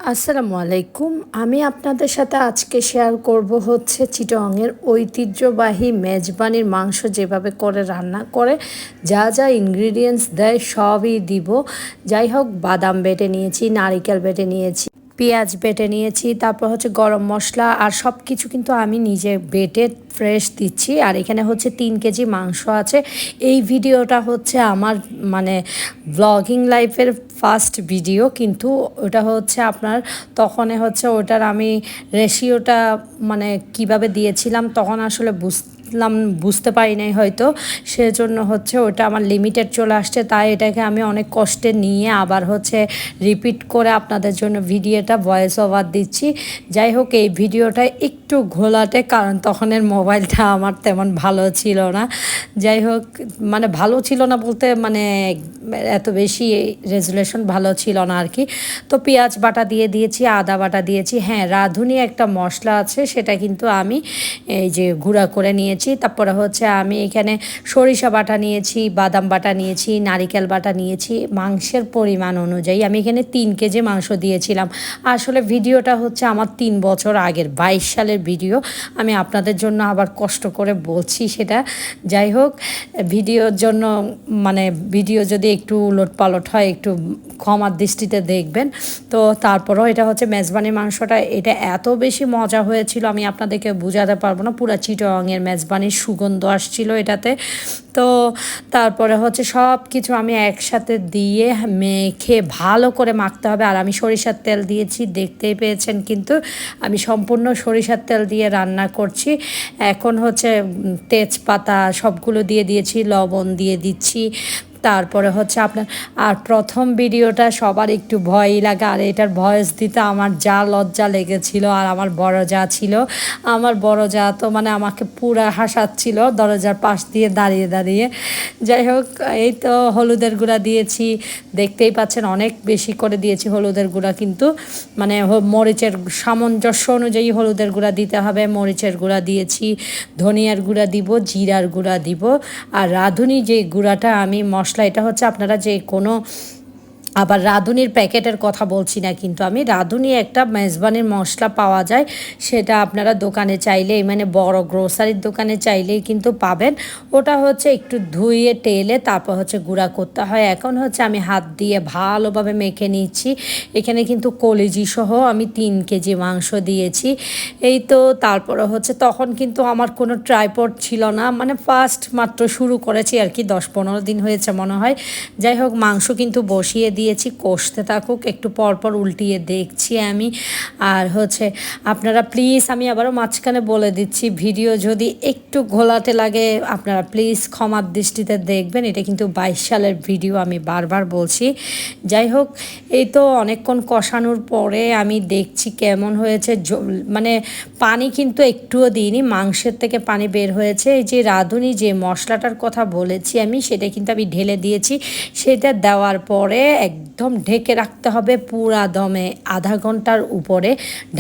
আসসালামু আলাইকুম। আমি আপনাদের সাথে আজকে শেয়ার করব হচ্ছে চিটংয়ের ঐতিহ্যবাহী মেজবানির মাংস যেভাবে করে রান্না করে, যা যা ইনগ্রিডিয়েন্টস দেয় সবই দিব। যাই হোক, বাদাম বেটে নিয়েছি, নারিকেল বেটে নিয়েছি, পেঁয়াজ বেটে নিয়েছি, তারপর হচ্ছে গরম মশলা আর সব কিছু কিন্তু আমি নিজে বেটে ফ্রেশ দিচ্ছি। আর এখানে হচ্ছে 3 কেজি মাংস আছে। এই ভিডিওটা হচ্ছে আমার মানে ব্লগিং লাইফের ফার্স্ট ভিডিও, কিন্তু ওটা হচ্ছে আপনার তখনে হচ্ছে ওটার আমি রেশিওটা মানে কিভাবে দিয়েছিলাম তখন আসলে বুঝতে পারি নাই হয়তো, সেজন্য হচ্ছে ওটা আমার লিমিটেড চলে আসছে। তাই এটাকে আমি অনেক কষ্টে নিয়ে আবার হচ্ছে রিপিট করে আপনাদের জন্য ভিডিওটা ভয়েস ওভার দিচ্ছি। যাই হোক, এই ভিডিওটা একটু ঘোলাটে, কারণ তখনের মোবাইলটা আমার তেমন ভালো ছিল না। যাই হোক, মানে ভালো ছিল না বলতে মানে এত বেশি রেজুলেশন ভালো ছিল না আর কি। তো পেঁয়াজ বাটা দিয়ে দিয়েছি, আদা বাটা দিয়েছি। হ্যাঁ, রাঁধুনি একটা মশলা আছে, সেটা কিন্তু আমি এই যে গুঁড়া করে নিয়েছি। তারপরে হচ্ছে আমি এখানে সরিষা বাটা নিয়েছি, বাদাম বাটা নিয়েছি, নারিকেল বাটা নিয়েছি। মাংসের পরিমাণ অনুযায়ী আমি এখানে 3 কেজি মাংস দিয়েছিলাম। আসলে ভিডিওটা হচ্ছে আমার 3 বছর আগের 22 সালের ভিডিও। আমি আপনাদের জন্য আবার কষ্ট করে বলছি সেটা। যাই হোক, ভিডিওর জন্য মানে ভিডিও যদি একটু উলটপালট হয় একটু ক্ষমার দৃষ্টিতে দেখবেন। তো তারপরেও এটা হচ্ছে মেজবানি মাংসটা, এটা এত বেশি মজা হয়েছিল আমি আপনাদেরকে বোঝাতে পারবো না। পুরা চিটংয়ের মেজবানির সুগন্ধ আসছিল এটাতে। তো তারপরে হচ্ছে সব কিছু আমি একসাথে দিয়ে মেখে ভালো করে মাখতে হবে। আর আমি সরিষার তেল দিয়েছি, দেখতেই পেয়েছেন, কিন্তু আমি সম্পূর্ণ সরিষার তেল দিয়ে রান্না করছি। এখন হচ্ছে তেজপাতা সবগুলো দিয়ে দিয়েছি, লবণ দিয়ে দিচ্ছি। তারপরে হচ্ছে আপনার আর প্রথম ভিডিওটা সবার একটু ভয়ই লাগে, আর এটার ভয়েস দিতে আমার যা লজ্জা লেগেছিল। আর আমার বড় যা ছিল, আমার বড় যা তো মানে আমাকে পুরা হাসাচ্ছিল দরজার পাশ দিয়ে দাঁড়িয়ে দাঁড়িয়ে। যাই হোক, এই তো হলুদের গুঁড়া দিয়েছি, দেখতেই পাচ্ছেন অনেক বেশি করে দিয়েছি হলুদের গুঁড়া, কিন্তু মানে মরিচের সামঞ্জস্য অনুযায়ী হলুদের গুঁড়া দিতে হবে। মরিচের গুঁড়া দিয়েছি, ধনিয়ার গুঁড়া দিব, জিরার গুঁড়া দিব। আর রাঁধুনি যে গুঁড়াটা আমি মশলা, এটা হচ্ছে আপনারা যে কোনো আবার রাঁধুনির প্যাকেটের কথা বলছি না, কিন্তু আমি রাঁধুনি একটা মেজবানির মশলা পাওয়া যায়, সেটা আপনারা দোকানে চাইলেই মানে বড় গ্রোসারির দোকানে চাইলেই কিন্তু পাবেন। ওটা হচ্ছে একটু ধুয়ে টেলে তারপর হচ্ছে গুঁড়া করতে হয়। এখন হচ্ছে আমি হাত দিয়ে ভালোভাবে মেখে নিচ্ছি। এখানে কিন্তু কলিজি সহ আমি 3 কেজি মাংস দিয়েছি। এই তো তারপরে হচ্ছে তখন কিন্তু আমার কোনো ট্রাইপড ছিল না, মানে ফার্স্ট মাত্র শুরু করেছি আর কি, 10-15 দিন হয়েছে মনে হয়। যাই হোক, মাংস কিন্তু বসিয়ে দিয়েছি, কষতে থাকুক, একটু পরপর উল্টিয়ে দেখছি আমি। আর হচ্ছে আপনারা প্লিজ, আমি আবারও মাঝখানে বলে দিচ্ছি, ভিডিও যদি একটু ঘোলাটে লাগে আপনারা প্লিজ ক্ষমার দৃষ্টিতে দেখবেন। এটা কিন্তু 22 সালের ভিডিও, আমি বারবার বলছি। যাই হোক, এই তো অনেকক্ষণ কষানোর পরে আমি দেখছি কেমন হয়েছে। মানে পানি কিন্তু একটুও দিইনি, মাংসের থেকে পানি বের হয়েছে। এই যে রাঁধুনি যে মশলাটার কথা বলেছি আমি, সেটা কিন্তু আমি ঢেলে দিয়েছি। সেটা দেওয়ার পরে একদম ঢেকে রাখতে হবে পুরা দমে, আধা ঘন্টার উপরে।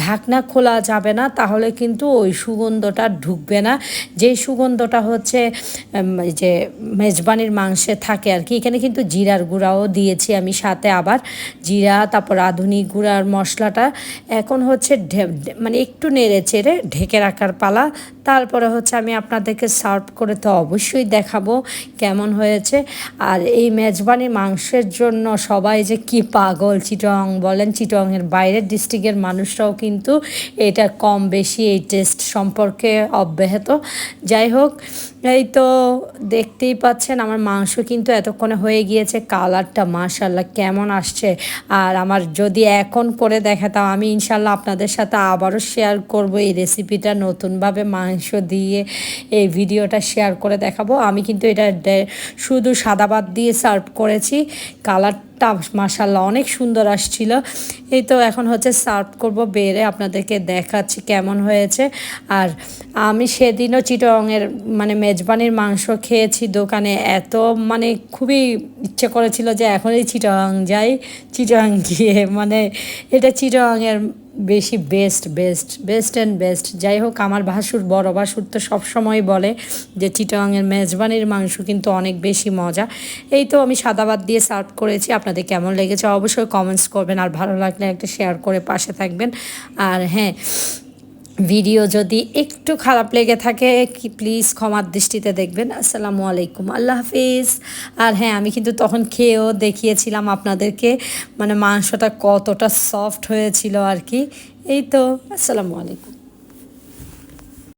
ঢাকনা খোলা যাবে না, তাহলে কিন্তু ওই সুগন্ধটা ঢুকবে না, যেই সুগন্ধটা হচ্ছে যে মেজবানির মাংসে থাকে আর কি। এখানে কিন্তু জিরার গুঁড়াও দিয়েছি আমি সাথে, আবার জিরা, তারপর রাঁধুনি গুঁড়ার মশলাটা। এখন হচ্ছে মানে একটু নেড়ে চেড়ে ঢেকে রাখার পালা। তারপরে হচ্ছে আমি আপনাদেরকে সার্ভ করে তো অবশ্যই দেখাবো কেমন হয়েছে। আর এই মেজবানি মাংসের জন্য সবাই যে কি পাগল, চিটং বলেন, চিটংয়ের বাইরের ডিস্ট্রিক্টের মানুষরাও কিন্তু এটা কম বেশি এই টেস্ট সম্পর্কে অব্যাহত। যাই হোক, এই তো দেখতেই পাচ্ছেন আমার মাংস কিন্তু এতক্ষণে হয়ে গিয়েছে। কালারটা মাশাল্লাহ কেমন আসছে। আর আমার যদি এখন করে দেখাতাম, আমি ইনশাল্লাহ আপনাদের সাথে আবারও শেয়ার করব এই রেসিপিটা, নতুনভাবে মাংস দিয়ে এই ভিডিওটা শেয়ার করে দেখাবো। আমি কিন্তু এটা শুধু সাদা ভাত দিয়ে সার্ভ করেছি। কালারটা মাশাল্লাহ অনেক সুন্দর আসছিল। এই তো এখন হচ্ছে সার্ভ করব, বেড়ে আপনাদেরকে দেখাচ্ছি কেমন হয়েছে। আর আমি সেদিনও চিটংয়ের মানে মেজবানির মাংস খেয়েছি দোকানে, এত মানে খুবই ইচ্ছে করেছিল যে এখনই চিটং যাই, চিটং গিয়ে মানে এটা চিটংয়ের বেশি best best best and best. যাই হোক, আমার ভাসুর বড় ভাসুর তো সবসময় বলে যে চিটাগাংয়ের মেজবানির মাংস কিন্তু অনেক বেশি মজা। এই তো আমি সাদা ভাত দিয়ে সার্ভ করেছি। আপনাদের কেমন লেগেছে অবশ্যই কমেন্টস করবেন, আর ভালো লাগলে একটা শেয়ার করে পাশে থাকবেন। আর হ্যাঁ, ভিডিও যদি একটু খারাপ লেগে থাকে কি প্লিজ ক্ষমার দৃষ্টিতে দেখবেন। আসসালামু আলাইকুম, আল্লাহ হাফিজ। আর হ্যাঁ, আমি কিন্তু তখন খেয়েও দেখিয়েছিলাম আপনাদেরকে, মানে মাংসটা কতটা সফট হয়েছিল আর কি। এই তো, আসসালামু আলাইকুম।